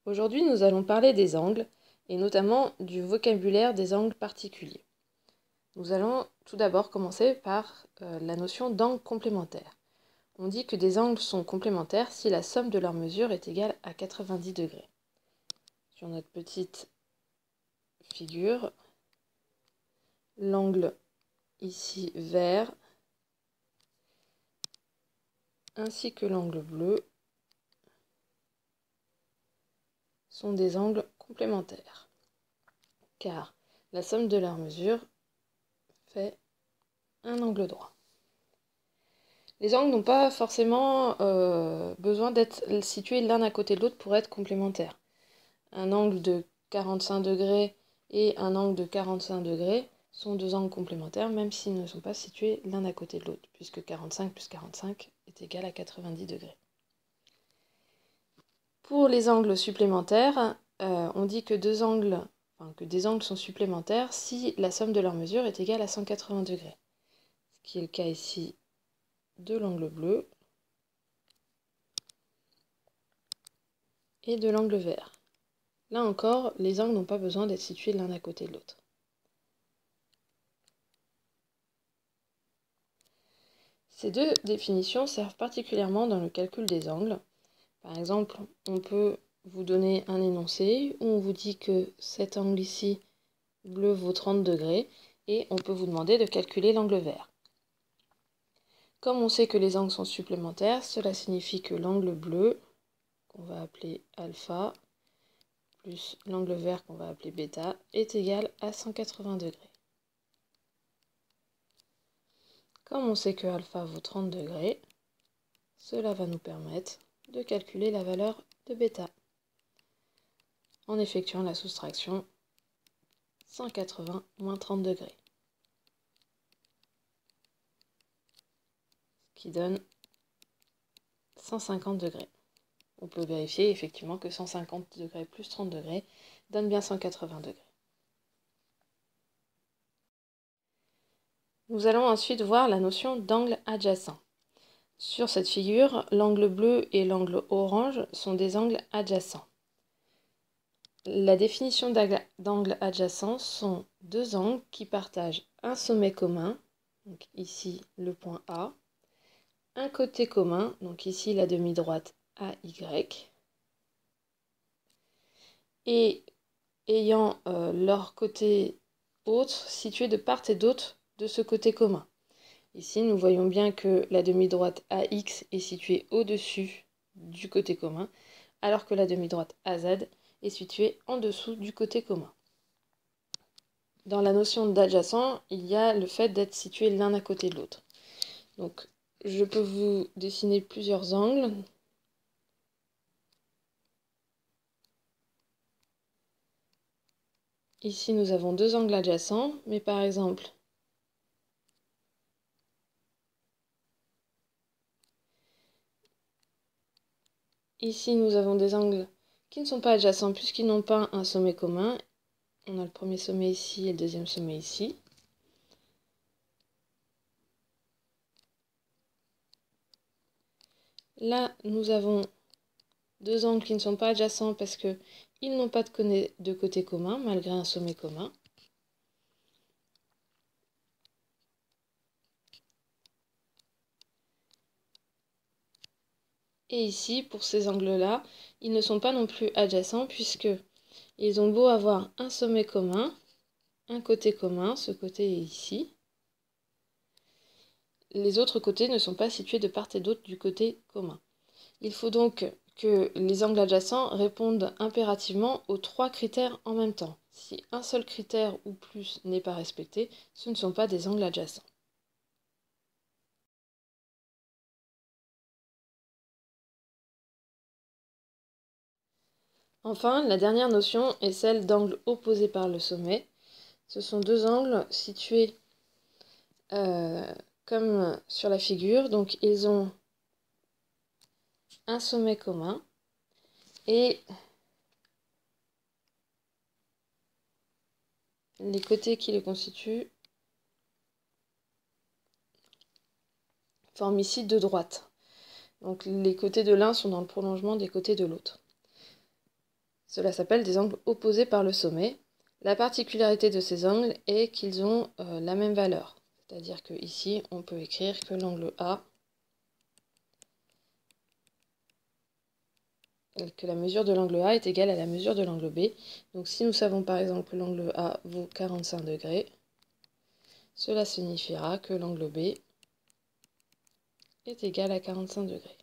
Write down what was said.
Aujourd'hui, nous allons parler des angles, et notamment du vocabulaire des angles particuliers. Nous allons tout d'abord commencer par la notion d'angle complémentaire. On dit que des angles sont complémentaires si la somme de leurs mesures est égale à 90 degrés. Sur notre petite figure, l'angle ici vert ainsi que l'angle bleu sont des angles complémentaires, car la somme de leurs mesures fait un angle droit. Les angles n'ont pas forcément besoin d'être situés l'un à côté de l'autre pour être complémentaires. Un angle de 45 degrés et un angle de 45 degrés sont deux angles complémentaires, même s'ils ne sont pas situés l'un à côté de l'autre, puisque 45 plus 45 est égal à 90 degrés. Pour les angles supplémentaires, on dit que des angles sont supplémentaires si la somme de leurs mesures est égale à 180 degrés. Ce qui est le cas ici de l'angle bleu et de l'angle vert. Là encore, les angles n'ont pas besoin d'être situés l'un à côté de l'autre. Ces deux définitions servent particulièrement dans le calcul des angles. Par exemple, on peut vous donner un énoncé où on vous dit que cet angle ici, bleu, vaut 30 degrés, et on peut vous demander de calculer l'angle vert. Comme on sait que les angles sont supplémentaires, cela signifie que l'angle bleu, qu'on va appeler alpha, plus l'angle vert qu'on va appeler bêta, est égal à 180 degrés. Comme on sait que alpha vaut 30 degrés, cela va nous permettre de calculer la valeur de bêta en effectuant la soustraction 180 moins 30 degrés, ce qui donne 150 degrés. On peut vérifier effectivement que 150 degrés plus 30 degrés donne bien 180 degrés. Nous allons ensuite voir la notion d'angle adjacent. Sur cette figure, l'angle bleu et l'angle orange sont des angles adjacents. La définition d'angle adjacent sont deux angles qui partagent un sommet commun, donc ici le point A, un côté commun, donc ici la demi-droite AY, et ayant leur côté autre situé de part et d'autre de ce côté commun. Ici, nous voyons bien que la demi-droite AX est située au-dessus du côté commun, alors que la demi-droite AZ est située en dessous du côté commun. Dans la notion d'adjacent, il y a le fait d'être situé l'un à côté de l'autre. Donc, je peux vous dessiner plusieurs angles. Ici, nous avons deux angles adjacents, mais par exemple, ici, nous avons des angles qui ne sont pas adjacents puisqu'ils n'ont pas un sommet commun. On a le premier sommet ici et le deuxième sommet ici. Là, nous avons deux angles qui ne sont pas adjacents parce qu'ils n'ont pas de côté commun, malgré un sommet commun. Et ici, pour ces angles-là, ils ne sont pas non plus adjacents puisqu'ils ont beau avoir un sommet commun, un côté commun, ce côté est ici. Les autres côtés ne sont pas situés de part et d'autre du côté commun. Il faut donc que les angles adjacents répondent impérativement aux trois critères en même temps. Si un seul critère ou plus n'est pas respecté, ce ne sont pas des angles adjacents. Enfin, la dernière notion est celle d'angle opposé par le sommet. Ce sont deux angles situés comme sur la figure, donc ils ont un sommet commun et les côtés qui les constituent forment ici deux droites. Donc les côtés de l'un sont dans le prolongement des côtés de l'autre. Cela s'appelle des angles opposés par le sommet. La particularité de ces angles est qu'ils ont la même valeur. C'est-à-dire qu'ici, on peut écrire que l'angle A, que la mesure de l'angle A est égale à la mesure de l'angle B. Donc si nous savons par exemple que l'angle A vaut 45 degrés, cela signifiera que l'angle B est égal à 45 degrés.